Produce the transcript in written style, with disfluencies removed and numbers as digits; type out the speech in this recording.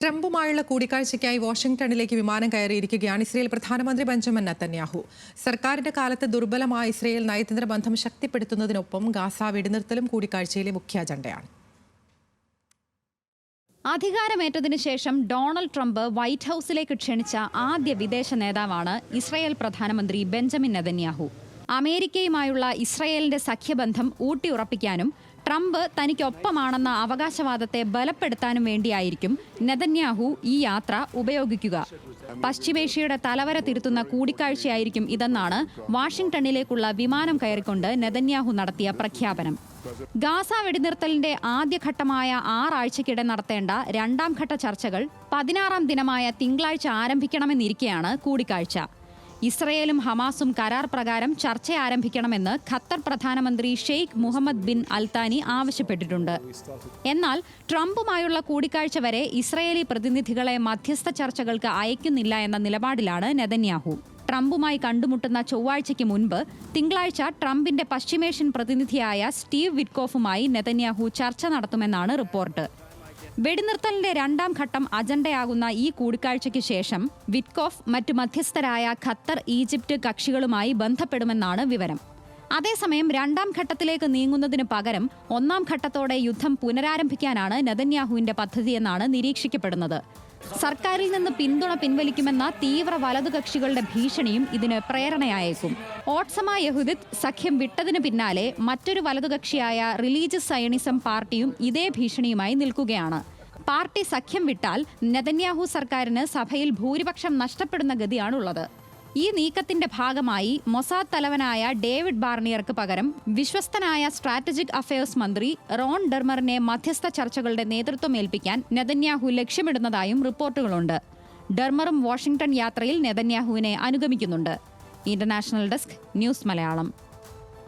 ട്രംപുമായുള്ള കൂടിക്കാഴ്ചയ്ക്കായി വാഷിംഗ്ടണിലേക്ക് വിമാനം കയറിയിരിക്കുകയാണ് ഇസ്രയേൽ പ്രധാനമന്ത്രി Benjamin Netanyahu. സർക്കാരിന്റെ കാലത്ത് ദുർബലമായ ഇസ്രയേൽ നയതന്ത്ര ബന്ധം ശക്തിപ്പെടുത്തുന്നതിനൊപ്പം ഗാസ വെടിനിർത്തലും കൂടിക്കാഴ്ചയിലെ മുഖ്യ അജണ്ടയാണ്. അധികാരമേറ്റതിനു ശേഷം ഡൊണാൾഡ് ട്രംപ് വൈറ്റ് ഹൌസിലേക്ക് ക്ഷണിച്ച ആദ്യ വിദേശ നേതാവാണ് ഇസ്രയേൽ പ്രധാനമന്ത്രി ബെഞ്ചമിൻ നെതന്യാഹു. അമേരിക്കയുമായുള്ള ഇസ്രയേലിന്റെ സഖ്യബന്ധം ഊട്ടിയുറപ്പിക്കാനും ട്രംപ് തനിക്കൊപ്പമാണെന്ന അവകാശവാദത്തെ ബലപ്പെടുത്താനും വേണ്ടിയായിരിക്കും നെതന്യാഹു ഈ യാത്ര ഉപയോഗിക്കുക. പശ്ചിമേഷ്യയുടെ തലവര തിരുത്തുന്ന കൂടിക്കാഴ്ചയായിരിക്കും ഇതെന്നാണ് വാഷിംഗ്ടണിലേക്കുള്ള വിമാനം കയറിക്കൊണ്ട് നെതന്യാഹു നടത്തിയ പ്രഖ്യാപനം. ഗാസ വെടിനിർത്തലിന്റെ ആദ്യഘട്ടമായ 6 ആഴ്ചയ്ക്കിടെ നടത്തേണ്ട രണ്ടാം ഘട്ട ചർച്ചകൾ 16ാം ദിനമായ തിങ്കളാഴ്ച ആരംഭിക്കണമെന്നിരിക്കെയാണ് കൂടിക്കാഴ്ച. ഇസ്രയേലും ഹമാസും കരാർ പ്രകാരം ചർച്ച ആരംഭിക്കണമെന്ന് ഖത്തർ പ്രധാനമന്ത്രി ഷെയ്ഖ് മുഹമ്മദ് ബിൻ അൽത്താനി ആവശ്യപ്പെട്ടിട്ടുണ്ട്. എന്നാൽ ട്രംപുമായുള്ള കൂടിക്കാഴ്ച വരെ ഇസ്രയേലി പ്രതിനിധികളെ മധ്യസ്ഥ ചർച്ചകൾക്ക് അയക്കുന്നില്ല എന്ന നിലപാടിലാണ് നെതന്യാഹു. ട്രംപുമായി കണ്ടുമുട്ടുന്ന ചൊവ്വാഴ്ചയ്ക്ക് മുൻപ് തിങ്കളാഴ്ച ട്രംപിന്റെ പശ്ചിമേഷ്യൻ പ്രതിനിധിയായ സ്റ്റീവ് വിറ്റ്കോഫുമായി നെതന്യാഹു ചർച്ച നടത്തുമെന്നാണ് റിപ്പോർട്ട്. വെടിനിർത്തലിന്റെ രണ്ടാം ഘട്ടം അജണ്ടയാകുന്ന ഈ കൂടിക്കാഴ്ചയ്ക്ക് ശേഷം വിറ്റ്കോഫ് മറ്റു മധ്യസ്ഥരായ ഖത്തർ, ഈജിപ്ത് കക്ഷികളുമായി ബന്ധപ്പെടുമെന്നാണ് വിവരം. അതേസമയം രണ്ടാം ഘട്ടത്തിലേക്ക് നീങ്ങുന്നതിന് പകരം 1ാം ഘട്ടത്തോടെ യുദ്ധം പുനരാരംഭിക്കാനാണ് നെതന്യാഹുവിന്റെ പദ്ധതിയെന്നാണ് നിരീക്ഷിക്കപ്പെടുന്നത്. സർക്കാരിൽ നിന്ന് പിന്തുണ പിൻവലിക്കുമെന്ന തീവ്ര വലതുകക്ഷികളുടെ ഭീഷണിയും ഇതിന് പ്രേരണയായേക്കും. ഓട്സമ യഹൂദിത് സഖ്യം വിട്ടതിന് പിന്നാലെ മറ്റൊരു വലതുകക്ഷിയായ റിലീജിയസ് സയണിസം പാർട്ടിയും ഇതേ ഭീഷണിയുമായി നിൽക്കുകയാണ്. പാർട്ടി സഖ്യം വിട്ടാൽ നെതന്യാഹു സർക്കാരിന് സഭയിൽ ഭൂരിപക്ഷം നഷ്ടപ്പെടുന്ന ഗതിയാണുള്ളത്. ഈ നീക്കത്തിന്റെ ഭാഗമായി മൊസാദ് തലവനായ ഡേവിഡ് ബാർണിയർക്ക് പകരം വിശ്വസ്തനായ സ്ട്രാറ്റജിക് അഫയേഴ്സ് മന്ത്രി റോൺ ഡെർമറിനെ മധ്യസ്ഥ ചർച്ചകളുടെ നേതൃത്വം ഏൽപ്പിക്കാൻ നെതന്യാഹു ലക്ഷ്യമിടുന്നതായും റിപ്പോർട്ടുകളുണ്ട്. ഡെർമറും വാഷിംഗ്ടൺ യാത്രയിൽ നെതന്യാഹുവിനെ അനുഗമിക്കുന്നുണ്ട്. International desk, news Malayalam.